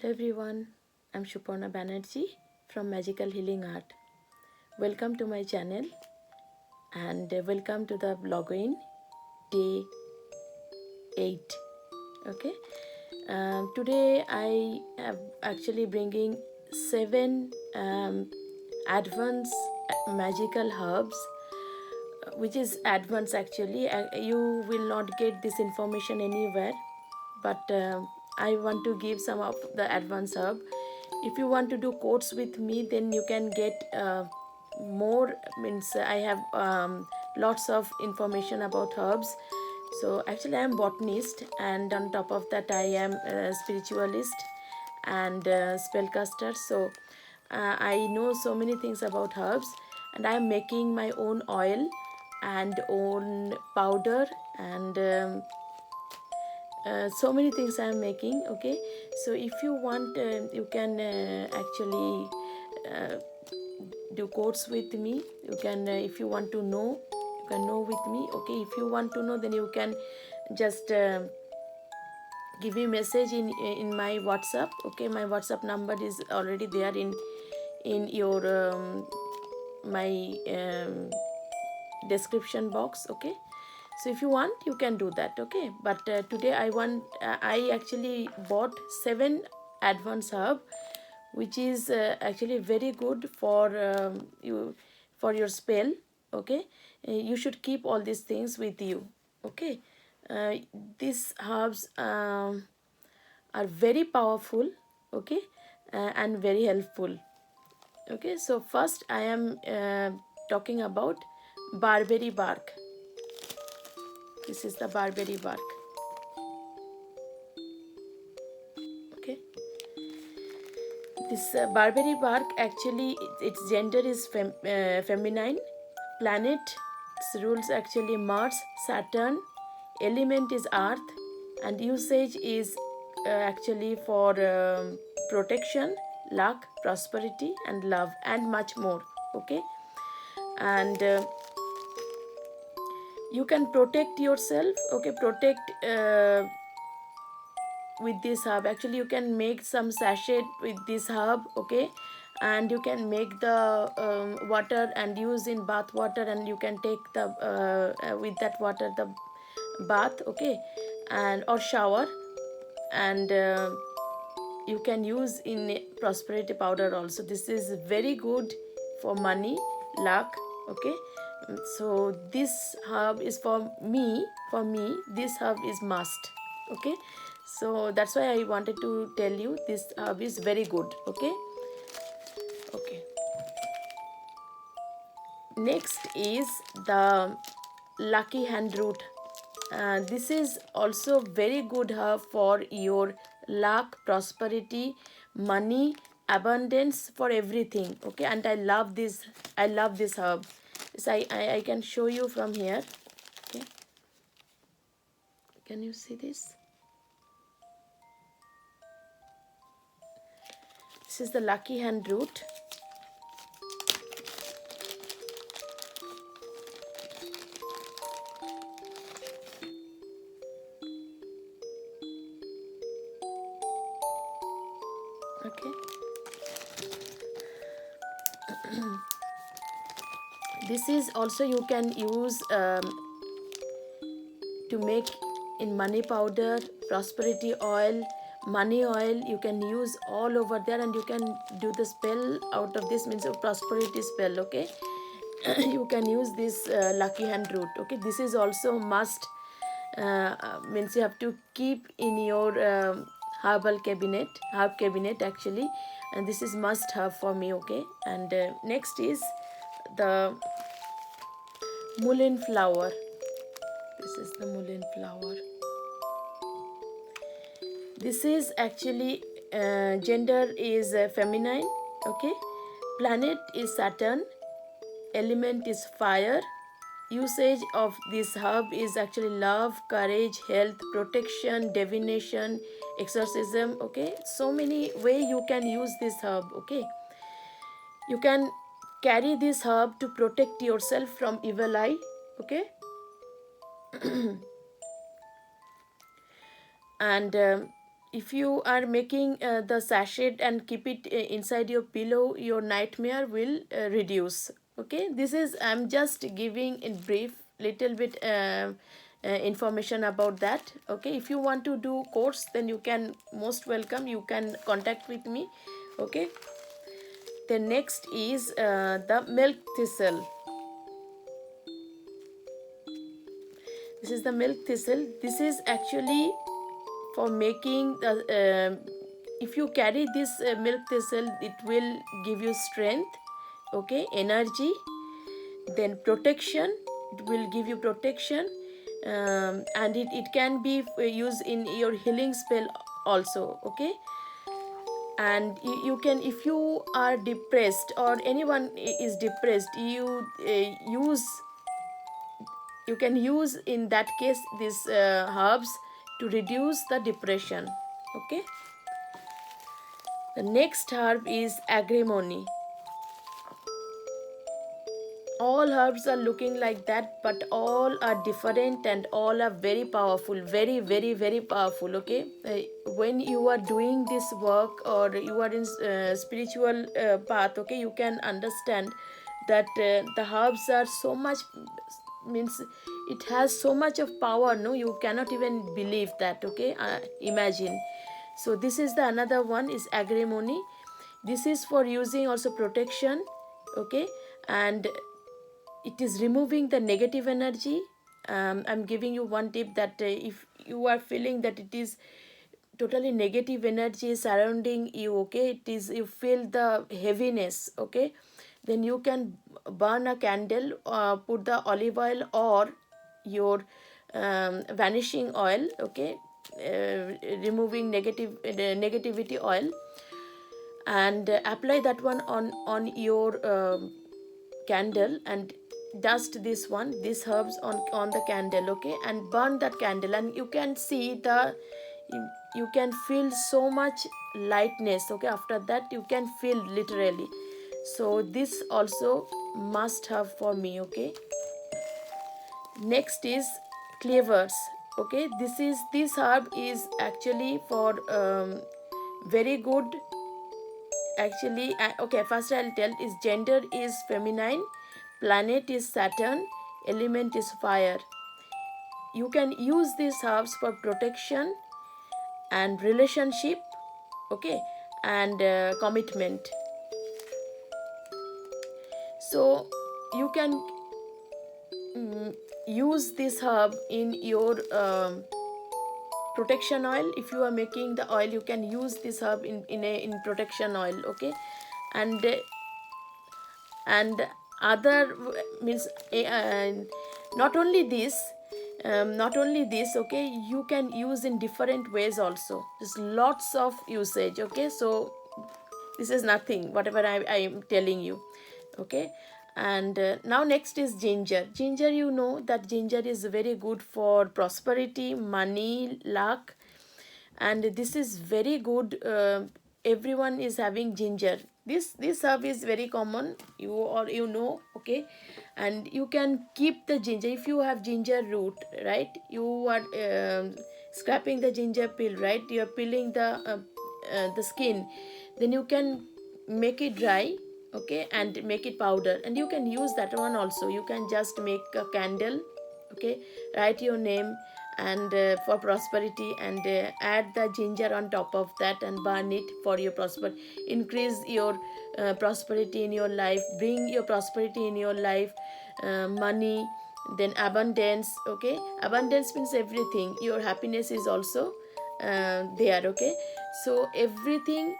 Hello everyone, I'm Shuparna Banerjee from Magical Healing Art. Welcome to my channel and welcome to the vlogging day 8. Okay, today I am actually bringing 7 advanced magical herbs, which is advanced actually. You will not get this information anywhere, but I want to give some of the advanced herb. If you want to do course with me, then you can get more. Means I have lots of information about herbs. So actually I am botanist, and on top of that I am a spiritualist and spellcaster. So I know so many things about herbs, and I am making my own oil and own powder and so many things I am making. Okay, so if you want, you can actually uh, do course with me. You can, if you want to know, you can know with me. Okay, if you want to know, then you can just give me message in my WhatsApp. Okay, my WhatsApp number is already there in your my description box. Okay, so if you want, you can do that. Okay, but today I actually bought 7 advanced herb, which is actually very good for you, for your spell. Okay, you should keep all these things with you. Okay, uh, these herbs are very powerful. Okay, and very helpful. Okay, so first I am talking about barberry bark. This is the barberry bark. Okay, this barberry bark actually, its gender is feminine. Planet, its rules actually Mars, Saturn. Element is Earth, and usage is actually for protection, luck, prosperity, and love, and much more. Okay, and you can protect yourself. Okay, protect with this herb. Actually you can make some sachet with this herb. Okay, and you can make the water and use in bath water, and you can take the with that water the bath. Okay, and or shower, and you can use in prosperity powder also. This is very good for money, luck. Okay, so this herb is for me this herb is must. Okay, so that's why I wanted to tell you this herb is very good. Okay, okay, next is the lucky hand root. This is also very good herb for your luck, prosperity, money, abundance, for everything. Okay, and I love this. I love this herb. So I can show you from here. Okay, can you see this? This is the lucky hand root. Okay, this is also you can use to make in money powder, prosperity oil, money oil. You can use all over there, and you can do the spell out of this, means a prosperity spell. Okay, you can use this lucky hand root. Okay, this is also must, means you have to keep in your herb cabinet actually, and this is must have for me. Okay, and next is the mullein flower. This is the mullein flower. This is actually gender is feminine. Okay, planet is Saturn, element is fire. Usage of this herb is actually love, courage, health, protection, divination, exorcism. Okay, so many way you can use this herb. Okay, you can carry this herb to protect yourself from evil eye. Okay, and if you are making the sachet and keep it inside your pillow, your nightmare will reduce. Okay, this is, I'm just giving in brief little bit information about that. Okay, if you want to do course, then you can, most welcome, you can contact with me. Okay, the next is the milk thistle. This is the milk thistle. This is actually for making the if you carry this milk thistle, it will give you strength, okay, energy, then protection. It will give you protection, and it can be used in your healing spell also. Okay, and you can, if you are depressed or anyone is depressed, you can use in that case these herbs to reduce the depression. Okay, the next herb is agrimony. All herbs are looking like that, but all are different and all are very powerful, very very very powerful. Okay, when you are doing this work or you are in spiritual path, okay, you can understand that the herbs are so much, means it has so much of power, no, you cannot even believe that. Okay, imagine. So this is the another one is agrimony. This is for using also protection. Okay, and it is removing the negative energy. I'm giving you one tip that if you are feeling that it is totally negative energy surrounding you, okay, it is, you feel the heaviness, okay, then you can burn a candle, put the olive oil or your vanishing oil, okay, removing negativity oil, and apply that one on your candle, and dust this one, these herbs on the candle. Okay, and burn that candle, and you can see the, you can feel so much lightness. Okay, after that you can feel literally. So this also must have for me. Okay, next is clavers. Okay, this herb is actually for very good. Actually, okay, first I'll tell is gender is feminine, planet is Saturn, element is fire. You can use these herbs for protection and relationship, okay, and commitment. So you can use this herb in your protection oil. If you are making the oil, you can use this herb in protection oil. Okay, and other means not only this, okay, you can use in different ways also. There's lots of usage. Okay, so this is nothing whatever I am telling you. Okay, and now next is ginger. Ginger, you know that ginger is very good for prosperity, money, luck, and this is very good. Everyone is having ginger. This herb is very common, you know. Okay, and you can keep the ginger. If you have ginger root, right, you are scraping the ginger peel, right, you are peeling the skin, then you can make it dry, okay, and make it powder, and you can use that one also. You can just make a candle, okay, write your name and for prosperity, and add the ginger on top of that and burn it for your prosperity. Increase your prosperity in your life, bring your prosperity in your life, money, then abundance. Okay, abundance means everything, your happiness is also there. Okay, so everything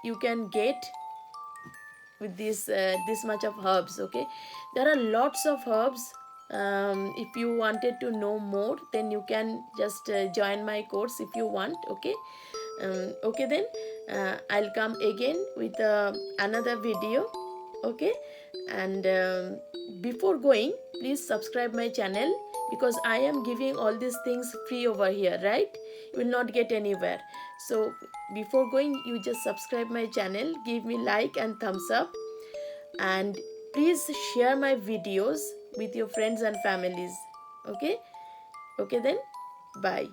you can get with this much of herbs. Okay, there are lots of herbs. If you wanted to know more, then you can just join my course if you want. Okay, okay, then I'll come again with another video. Okay, and before going, please subscribe my channel, because I am giving all these things free over here, right? You will not get anywhere. So before going, you just subscribe my channel, give me like and thumbs up, and please share my videos with your friends and families. Okay, okay, then bye.